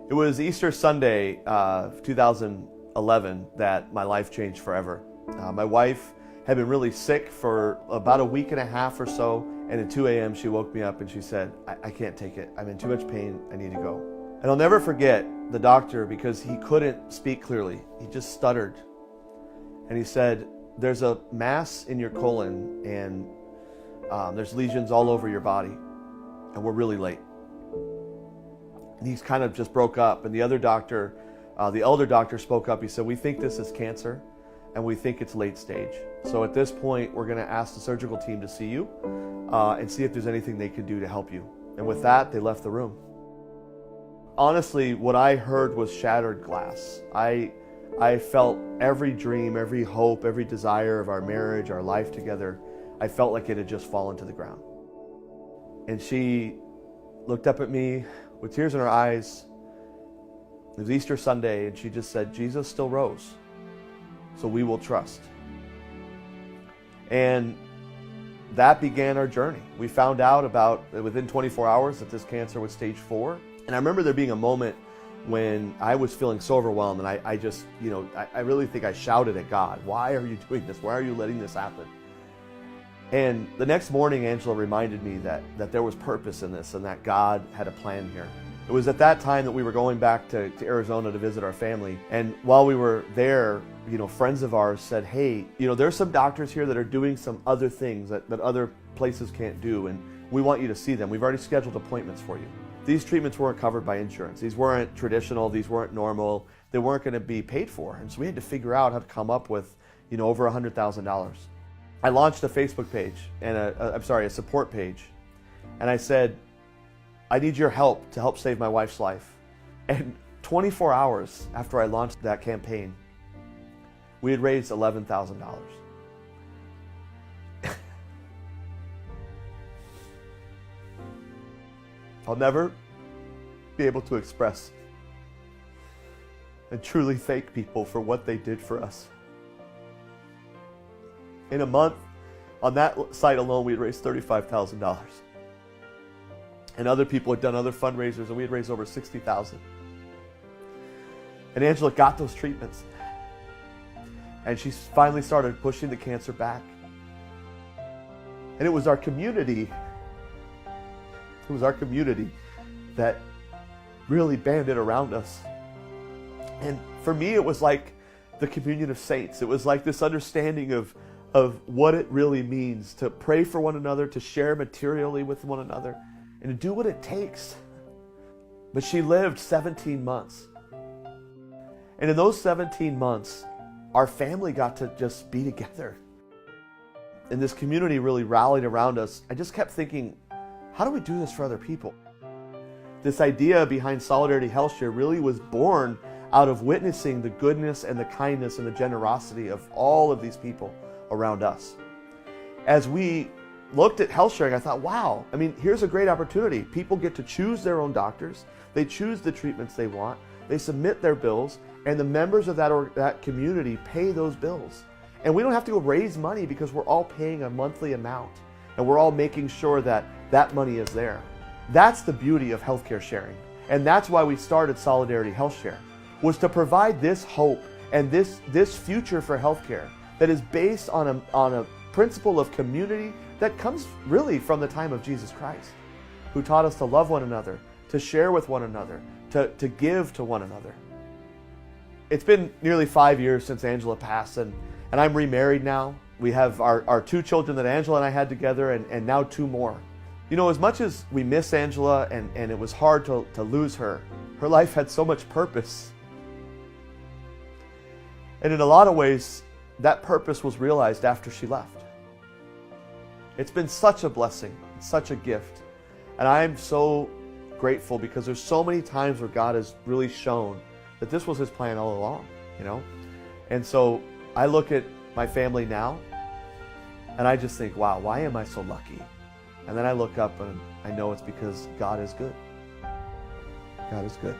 It was Easter Sunday, 2011, that my life changed forever. My wife had been really sick for about a week and a half or so, and at 2 a.m. she woke me up and she said, I can't take it. I'm in too much pain. I need to go. And I'll never forget the doctor, because he couldn't speak clearly. He just stuttered. And he said, there's a mass in your colon, and there's lesions all over your body, and we're really late. And he's kind of just broke up. And the other doctor, the elder doctor, spoke up. He said, we think this is cancer, and we think it's late stage. So at this point, we're going to ask the surgical team to see you and see if there's anything they can do to help you. And with that, they left the room. Honestly, what I heard was shattered glass. I felt every dream, every hope, every desire of our marriage, our life together, I felt like it had just fallen to the ground. And she looked up at me with tears in her eyes. It was Easter Sunday, and she just said, Jesus still rose, so we will trust. And that began our journey. We found out within 24 hours that this cancer was stage 4. And I remember there being a moment when I was feeling so overwhelmed, and I just, I really think I shouted at God, why are you doing this? Why are you letting this happen? And the next morning, Angela reminded me that there was purpose in this and that God had a plan here. It was at that time that we were going back to Arizona to visit our family. And while we were there, friends of ours said, hey, there's some doctors here that are doing some other things that other places can't do, and we want you to see them. We've already scheduled appointments for you. These treatments weren't covered by insurance. These weren't traditional. These weren't normal. They weren't going to be paid for. And so we had to figure out how to come up with, over $100,000. I launched a Facebook page and a support page. And I said, I need your help to help save my wife's life. And 24 hours after I launched that campaign, we had raised $11,000. I'll never be able to express and truly thank people for what they did for us. In a month, on that site alone, we had raised $35,000. And other people had done other fundraisers, and we had raised over $60,000. And Angela got those treatments. And she finally started pushing the cancer back. And it was our community that really banded around us. And for me, it was like the communion of saints. It was like this understanding of what it really means to pray for one another, to share materially with one another, and to do what it takes. But she lived 17 months. And in those 17 months, our family got to just be together. And this community really rallied around us. I just kept thinking, how do we do this for other people? This idea behind Solidarity HealthShare really was born out of witnessing the goodness and the kindness and the generosity of all of these people around us. As we looked at health sharing, I thought, wow, here's a great opportunity. People get to choose their own doctors. They choose the treatments they want. They submit their bills, and the members of that community pay those bills. And we don't have to go raise money because we're all paying a monthly amount, and we're all making sure that that money is there. That's the beauty of healthcare sharing. And that's why we started Solidarity HealthShare, was to provide this hope and this future for healthcare that is based on a principle of community that comes really from the time of Jesus Christ, who taught us to love one another, to share with one another, to give to one another. It's been nearly 5 years since Angela passed, and I'm remarried now. We have our 2 children that Angela and I had together, and now 2 more. As much as we miss Angela and it was hard to lose her life had so much purpose. And in a lot of ways, that purpose was realized after she left. It's been such a blessing, such a gift. And I'm so grateful because there's so many times where God has really shown that this was His plan all along, And so I look at my family now and I just think, wow, why am I so lucky? And then I look up and I know it's because God is good. God is good.